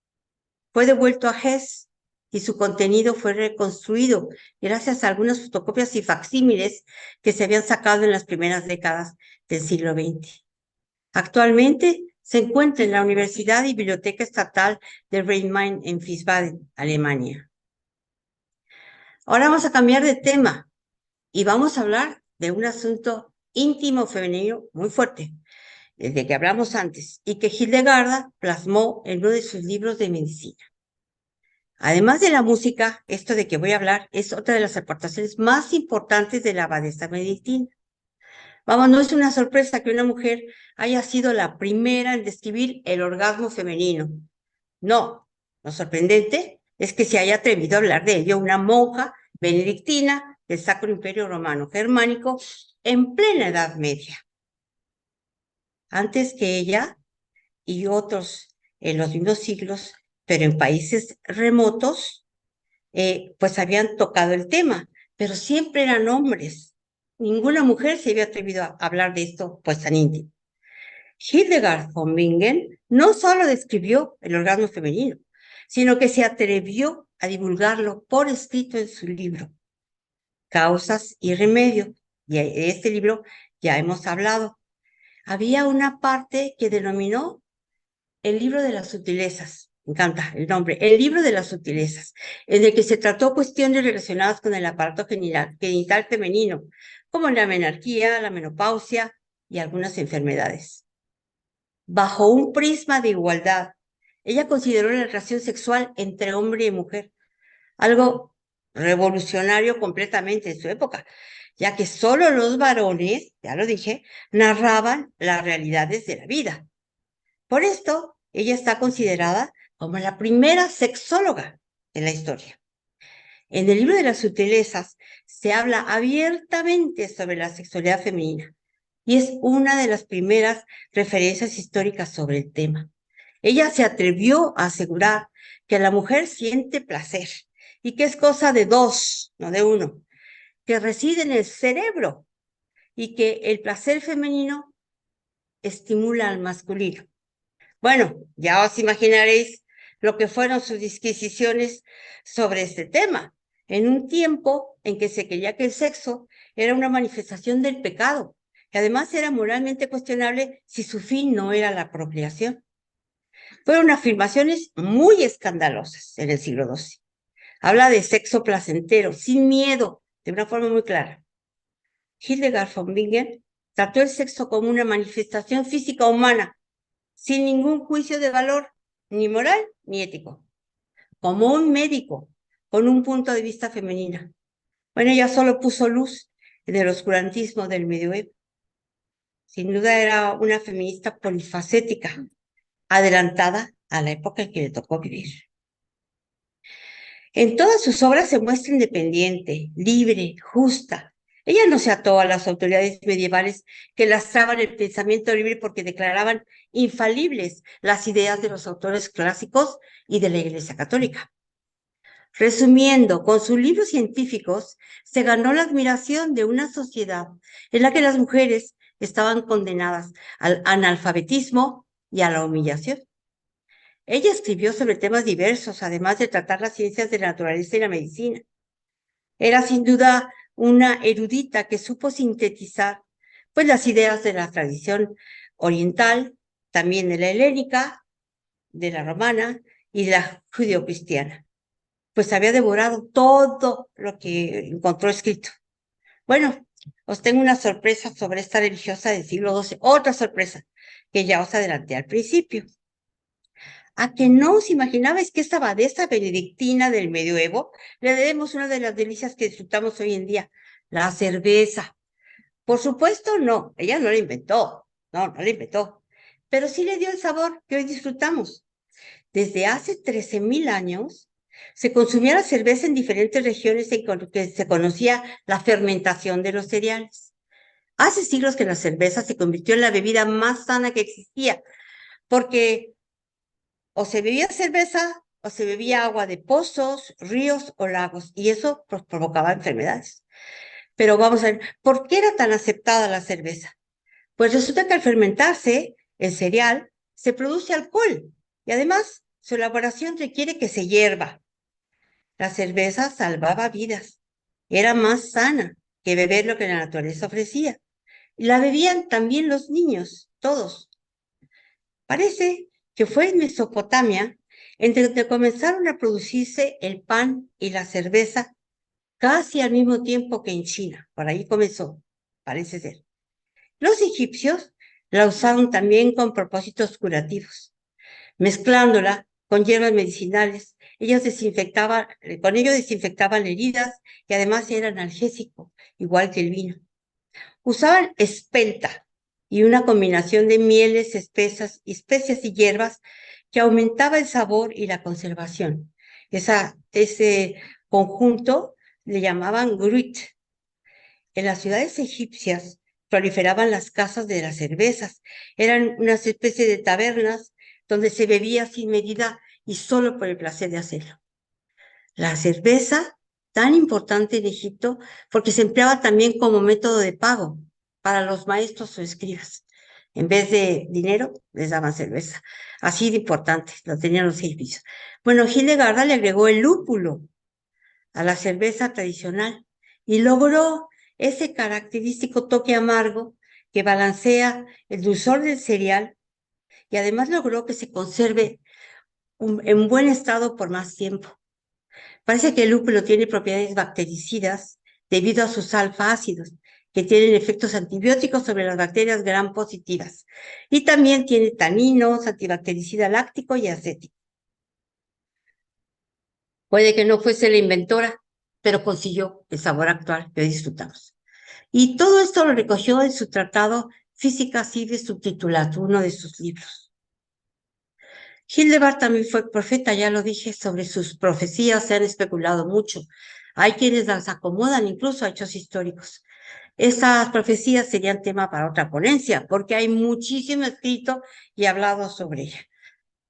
Fue devuelto a Hesse y su contenido fue reconstruido gracias a algunas fotocopias y facsímiles que se habían sacado en las primeras décadas del siglo XX. Actualmente se encuentra en la Universidad y Biblioteca Estatal de Rhein-Main en Wiesbaden, Alemania. Ahora vamos a cambiar de tema y vamos a hablar de un asunto íntimo femenino muy fuerte, desde que hablamos antes, y que Hildegarda plasmó en uno de sus libros de medicina. Además de la música, esto de que voy a hablar es otra de las aportaciones más importantes de la abadesa benedictina. Vamos, no es una sorpresa que una mujer haya sido la primera en describir el orgasmo femenino. No, lo sorprendente es que se haya atrevido a hablar de ello una monja benedictina del Sacro Imperio Romano Germánico en plena Edad Media. Antes que ella y otros en los mismos siglos, pero en países remotos, pues habían tocado el tema, pero siempre eran hombres. Ninguna mujer se había atrevido a hablar de esto pues tan íntimo. Hildegard von Bingen no solo describió el orgasmo femenino, sino que se atrevió a divulgarlo por escrito en su libro, Causas y Remedios. Y de este libro ya hemos hablado. Había una parte que denominó el libro de las sutilezas. Me encanta el nombre, el libro de las sutilezas, en el que se trató cuestiones relacionadas con el aparato genital femenino, como la menarquía, la menopausia y algunas enfermedades. Bajo un prisma de igualdad, ella consideró la relación sexual entre hombre y mujer algo revolucionario completamente en su época, ya que solo los varones, ya lo dije, narraban las realidades de la vida. Por esto, ella está considerada como la primera sexóloga de la historia. En el libro de las sutilezas se habla abiertamente sobre la sexualidad femenina y es una de las primeras referencias históricas sobre el tema. Ella se atrevió a asegurar que la mujer siente placer y que es cosa de dos, no de uno, que reside en el cerebro y que el placer femenino estimula al masculino. Bueno, ya os imaginaréis lo que fueron sus disquisiciones sobre este tema, en un tiempo en que se creía que el sexo era una manifestación del pecado, y además era moralmente cuestionable si su fin no era la procreación. Fueron afirmaciones muy escandalosas en el siglo XII. Habla de sexo placentero, sin miedo, de una forma muy clara. Hildegard von Bingen trató el sexo como una manifestación física humana, sin ningún juicio de valor, ni moral ni ético, como un médico con un punto de vista femenina. Bueno, ella solo puso luz en el oscurantismo del medioevo. Sin duda era una feminista polifacética, adelantada a la época en que le tocó vivir. En todas sus obras se muestra independiente, libre, justa. Ella no se ató a las autoridades medievales que lastraban el pensamiento libre porque declaraban infalibles las ideas de los autores clásicos y de la Iglesia Católica. Resumiendo, con sus libros científicos se ganó la admiración de una sociedad en la que las mujeres estaban condenadas al analfabetismo y a la humillación. Ella escribió sobre temas diversos, además de tratar las ciencias de la naturaleza y la medicina. Era sin duda una erudita que supo sintetizar pues, las ideas de la tradición oriental, también de la helénica, de la romana y de la judeocristiana. Pues había devorado todo lo que encontró escrito. Bueno, Os tengo una sorpresa sobre esta religiosa del siglo XII, otra sorpresa que ya os adelanté al principio. ¿A que no os imaginabais que esta abadesa benedictina del medioevo le debemos una de las delicias que disfrutamos hoy en día, la cerveza? Por supuesto, no, ella no la inventó, no la inventó, pero sí le dio el sabor que hoy disfrutamos. Desde hace 13.000 años se consumía la cerveza en diferentes regiones en que se conocía la fermentación de los cereales. Hace siglos que la cerveza se convirtió en la bebida más sana que existía, porque o se bebía cerveza o se bebía agua de pozos, ríos o lagos, y eso pues, provocaba enfermedades. Pero vamos a ver, ¿por qué era tan aceptada la cerveza? Pues resulta que al fermentarse el cereal se produce alcohol y además su elaboración requiere que se hierva. La cerveza salvaba vidas, era más sana que beber lo que la naturaleza ofrecía. Y la bebían también los niños, todos. Parece que fue en Mesopotamia en donde comenzaron a producirse el pan y la cerveza casi al mismo tiempo que en China. Por ahí comenzó, parece ser. Los egipcios la usaron también con propósitos curativos, mezclándola con hierbas medicinales. Con ello desinfectaban heridas y además era analgésico, igual que el vino. Usaban espelta y una combinación de mieles, especias y hierbas que aumentaba el sabor y la conservación. Ese conjunto le llamaban gruit. En las ciudades egipcias proliferaban las casas de las cervezas. Eran unas especies de tabernas donde se bebía sin medida y solo por el placer de hacerlo. La cerveza, tan importante en Egipto, porque se empleaba también como método de pago para los maestros o escribas. En vez de dinero, les daban cerveza. Así de importante, lo tenían los egipcios. Bueno, Hildegarda le agregó el lúpulo a la cerveza tradicional y logró ese característico toque amargo que balancea el dulzor del cereal y además logró que se conserve en buen estado por más tiempo. Parece que el lúpulo tiene propiedades bactericidas debido a sus alfa-ácidos, que tienen efectos antibióticos sobre las bacterias gram positivas. Y también tiene taninos, antibactericida láctico y acético. Puede que no fuese la inventora, pero consiguió el sabor actual que hoy disfrutamos. Y todo esto lo recogió en su tratado Física Sive Subtitulat, uno de sus libros. Hildebard también fue profeta, ya lo dije, sobre sus profecías se han especulado mucho. Hay quienes las acomodan incluso a hechos históricos. Esas profecías serían tema para otra ponencia, porque hay muchísimo escrito y hablado sobre ella.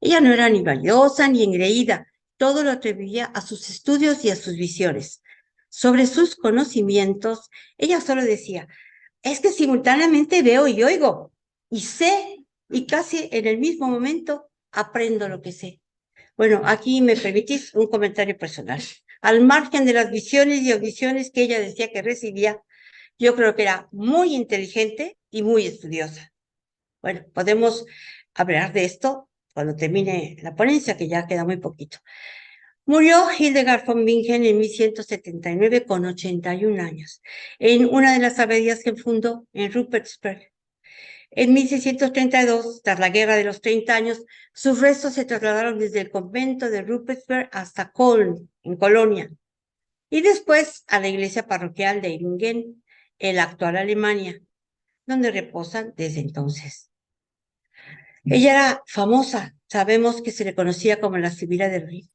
Ella no era ni valiosa ni engreída, todo lo atribuía a sus estudios y a sus visiones. Sobre sus conocimientos, ella solo decía, es que simultáneamente veo y oigo, y sé, y casi en el mismo momento aprendo lo que sé. Bueno, aquí me permitís un comentario personal. Al margen de las visiones y audiciones que ella decía que recibía, yo creo que era muy inteligente y muy estudiosa. Bueno, podemos hablar de esto cuando termine la ponencia, que ya queda muy poquito. Murió Hildegard von Bingen en 1179 con 81 años, en una de las abadías que fundó en Rupertsberg. En 1632, tras la Guerra de los 30 años, sus restos se trasladaron desde el convento de Rupertsberg hasta Köln, en Colonia, y después a la iglesia parroquial de Eibingen, en la actual Alemania, donde reposan desde entonces. Ella era famosa, sabemos que se le conocía como la Sibila del Rin,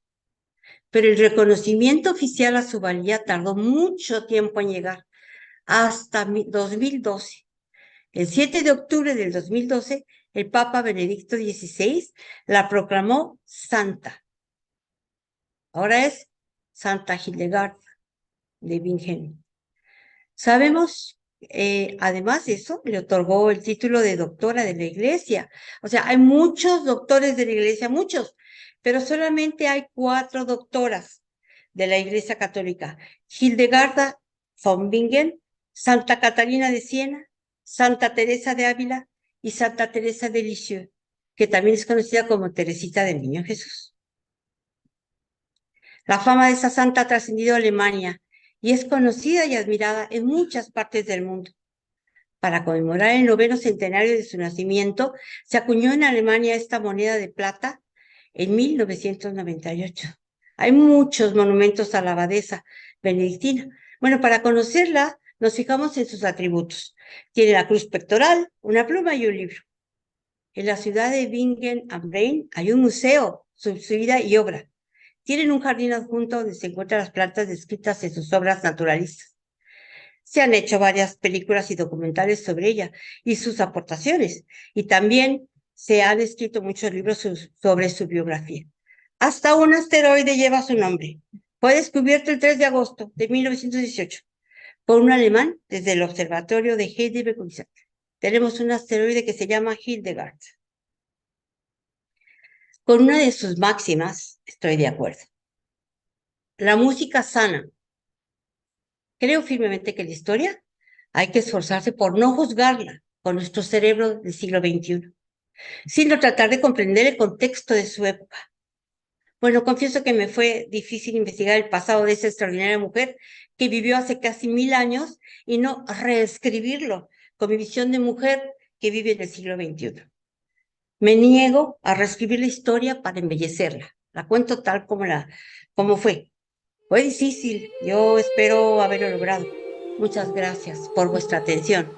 pero el reconocimiento oficial a su valía tardó mucho tiempo en llegar, hasta 2012. El 7 de octubre del 2012, el Papa Benedicto XVI la proclamó santa. Ahora es Santa Hildegard de Bingen. Sabemos, además de eso, le otorgó el título de doctora de la Iglesia. O sea, hay muchos doctores de la Iglesia, muchos, pero solamente hay 4 doctoras de la Iglesia Católica. Hildegarda von Bingen, Santa Catalina de Siena, Santa Teresa de Ávila y Santa Teresa de Lisieux, que también es conocida como Teresita del Niño Jesús. La fama de esa santa ha trascendido a Alemania y es conocida y admirada en muchas partes del mundo. Para conmemorar el 9º centenario de su nacimiento, se acuñó en Alemania esta moneda de plata en 1998. Hay muchos monumentos a la abadesa benedictina. Bueno, para conocerla, nos fijamos en sus atributos. Tiene la cruz pectoral, una pluma y un libro. En la ciudad de Bingen am Rhein hay un museo sobre su vida y obra. Tienen un jardín adjunto donde se encuentran las plantas descritas en sus obras naturalistas. Se han hecho varias películas y documentales sobre ella y sus aportaciones, y también se han escrito muchos libros sobre su biografía. Hasta un asteroide lleva su nombre. Fue descubierto el 3 de agosto de 1918 por un alemán desde el observatorio de Heidelberg. Tenemos un asteroide que se llama Hildegard. Con una de sus máximas estoy de acuerdo. La música sana. Creo firmemente que la historia hay que esforzarse por no juzgarla con nuestro cerebro del siglo XXI, sino tratar de comprender el contexto de su época. Bueno, confieso que me fue difícil investigar el pasado de esa extraordinaria mujer que vivió hace casi 1000 años y no reescribirlo con mi visión de mujer que vive en el siglo XXI. Me niego a reescribir la historia para embellecerla. La cuento tal como fue. Fue difícil, yo espero haberlo logrado. Muchas gracias por vuestra atención.